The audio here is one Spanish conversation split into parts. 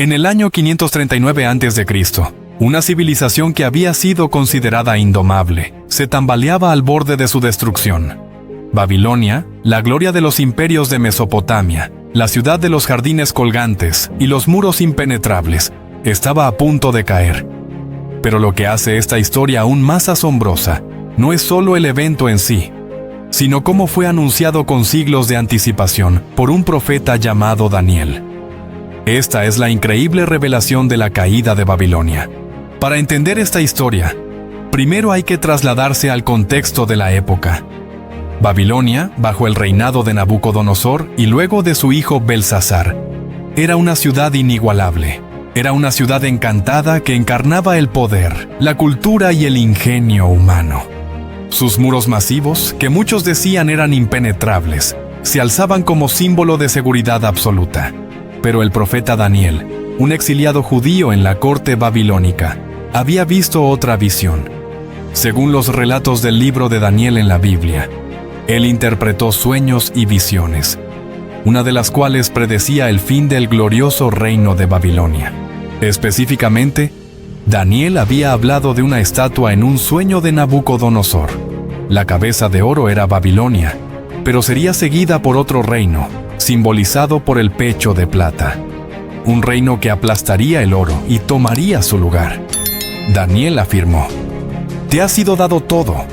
En el año 539 a.C., una civilización que había sido considerada indomable se tambaleaba al borde de su destrucción. Babilonia, la gloria de los imperios de Mesopotamia, la ciudad de los jardines colgantes y los muros impenetrables, estaba a punto de caer. Pero lo que hace esta historia aún más asombrosa no es solo el evento en sí, sino cómo fue anunciado con siglos de anticipación por un profeta llamado Daniel. Esta es la increíble revelación de la caída de Babilonia. Para entender esta historia, primero hay que trasladarse al contexto de la época. Babilonia, bajo el reinado de Nabucodonosor y luego de su hijo Belsasar, era una ciudad inigualable. Era una ciudad encantada que encarnaba el poder, la cultura y el ingenio humano. Sus muros masivos, que muchos decían eran impenetrables, se alzaban como símbolo de seguridad absoluta. Pero el profeta Daniel, un exiliado judío en la corte babilónica, había visto otra visión. Según los relatos del libro de Daniel en la Biblia, él interpretó sueños y visiones, una de las cuales predecía el fin del glorioso reino de Babilonia. Específicamente, Daniel había hablado de una estatua en un sueño de Nabucodonosor. La cabeza de oro era Babilonia, pero sería seguida por otro reino, simbolizado por el pecho de plata. Un reino que aplastaría el oro y tomaría su lugar. Daniel afirmó: «Te ha sido dado todo,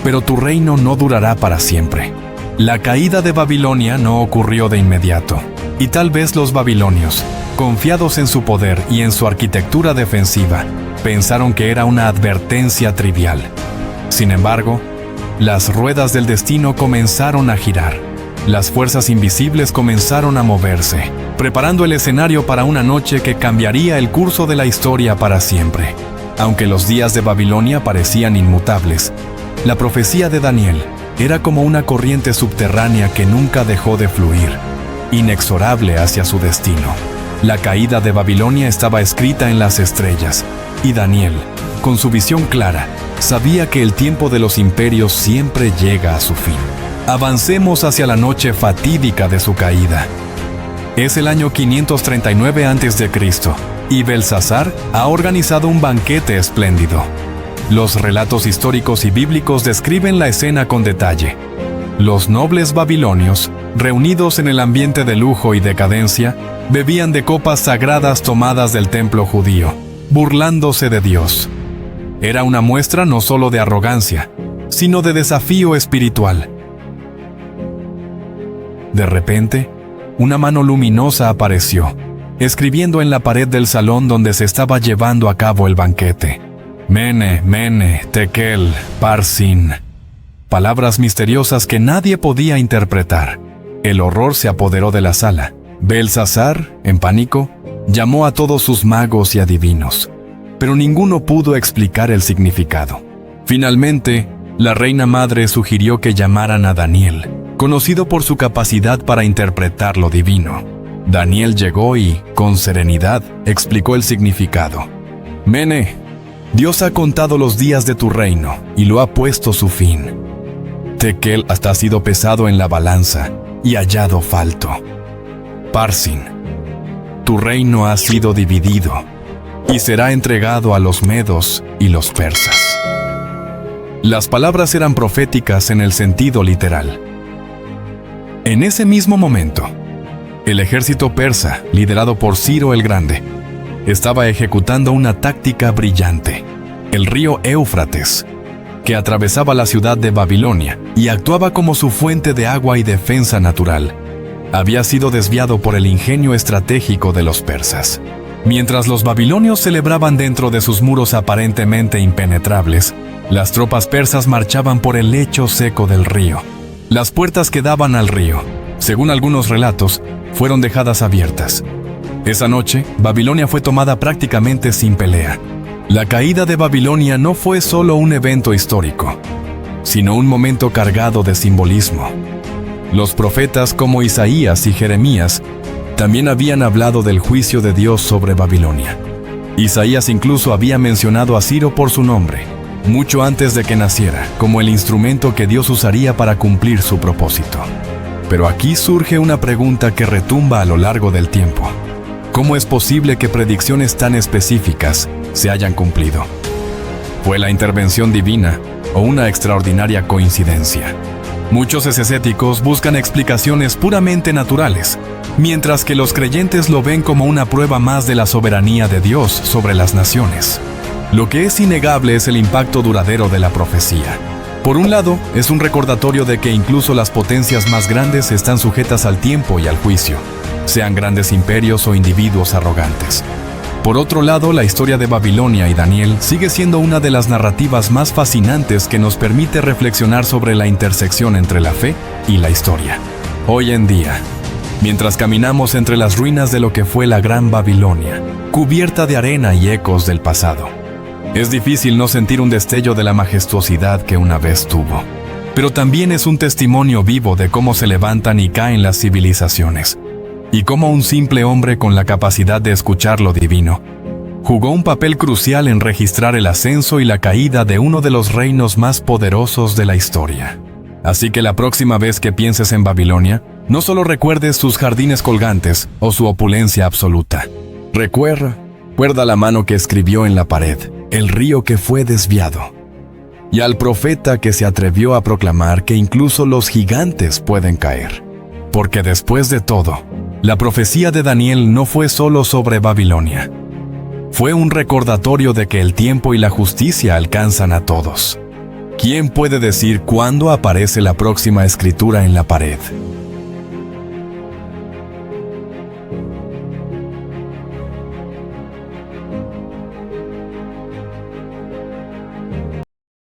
pero tu reino no durará para siempre». La caída de Babilonia no ocurrió de inmediato, y tal vez los babilonios, confiados en su poder y en su arquitectura defensiva, pensaron que era una advertencia trivial. Sin embargo, las ruedas del destino comenzaron a girar. Las fuerzas invisibles comenzaron a moverse, preparando el escenario para una noche que cambiaría el curso de la historia para siempre. Aunque los días de Babilonia parecían inmutables, la profecía de Daniel era como una corriente subterránea que nunca dejó de fluir, inexorable hacia su destino. La caída de Babilonia estaba escrita en las estrellas, y Daniel, con su visión clara, sabía que el tiempo de los imperios siempre llega a su fin. Avancemos hacia la noche fatídica de su caída. Es el año 539 a.C., y Belsasar ha organizado un banquete espléndido. Los relatos históricos y bíblicos describen la escena con detalle. Los nobles babilonios, reunidos en el ambiente de lujo y decadencia, bebían de copas sagradas tomadas del templo judío, burlándose de Dios. Era una muestra no solo de arrogancia, sino de desafío espiritual. De repente, una mano luminosa apareció, escribiendo en la pared del salón donde se estaba llevando a cabo el banquete: Mene, Mene, Tekel, Parsin. Palabras misteriosas que nadie podía interpretar. El horror se apoderó de la sala. Belsasar, en pánico, llamó a todos sus magos y adivinos, pero ninguno pudo explicar el significado. Finalmente, la reina madre sugirió que llamaran a Daniel, conocido por su capacidad para interpretar lo divino. Daniel llegó y, con serenidad, explicó el significado. Mene, Dios ha contado los días de tu reino y lo ha puesto su fin. Tekel hasta ha sido pesado en la balanza y hallado falto. Parsin, tu reino ha sido dividido y será entregado a los medos y los persas. Las palabras eran proféticas en el sentido literal. En ese mismo momento, el ejército persa, liderado por Ciro el Grande, estaba ejecutando una táctica brillante. El río Éufrates, que atravesaba la ciudad de Babilonia y actuaba como su fuente de agua y defensa natural, había sido desviado por el ingenio estratégico de los persas. Mientras los babilonios celebraban dentro de sus muros aparentemente impenetrables, las tropas persas marchaban por el lecho seco del río. Las puertas que daban al río, según algunos relatos, fueron dejadas abiertas. Esa noche, Babilonia fue tomada prácticamente sin pelea. La caída de Babilonia no fue solo un evento histórico, sino un momento cargado de simbolismo. Los profetas como Isaías y Jeremías también habían hablado del juicio de Dios sobre Babilonia. Isaías incluso había mencionado a Ciro por su nombre, mucho antes de que naciera, como el instrumento que Dios usaría para cumplir su propósito. Pero aquí surge una pregunta que retumba a lo largo del tiempo. ¿Cómo es posible que predicciones tan específicas se hayan cumplido? ¿Fue la intervención divina o una extraordinaria coincidencia? Muchos escépticos buscan explicaciones puramente naturales, mientras que los creyentes lo ven como una prueba más de la soberanía de Dios sobre las naciones. Lo que es innegable es el impacto duradero de la profecía. Por un lado, es un recordatorio de que incluso las potencias más grandes están sujetas al tiempo y al juicio, sean grandes imperios o individuos arrogantes. Por otro lado, la historia de Babilonia y Daniel sigue siendo una de las narrativas más fascinantes que nos permite reflexionar sobre la intersección entre la fe y la historia. Hoy en día, mientras caminamos entre las ruinas de lo que fue la Gran Babilonia, cubierta de arena y ecos del pasado, es difícil no sentir un destello de la majestuosidad que una vez tuvo. Pero también es un testimonio vivo de cómo se levantan y caen las civilizaciones, y cómo un simple hombre con la capacidad de escuchar lo divino jugó un papel crucial en registrar el ascenso y la caída de uno de los reinos más poderosos de la historia. Así que la próxima vez que pienses en Babilonia, no solo recuerdes sus jardines colgantes o su opulencia absoluta. Recuerda la mano que escribió en la pared, el río que fue desviado, y al profeta que se atrevió a proclamar que incluso los gigantes pueden caer. Porque después de todo, la profecía de Daniel no fue solo sobre Babilonia. Fue un recordatorio de que el tiempo y la justicia alcanzan a todos. ¿Quién puede decir cuándo aparece la próxima escritura en la pared?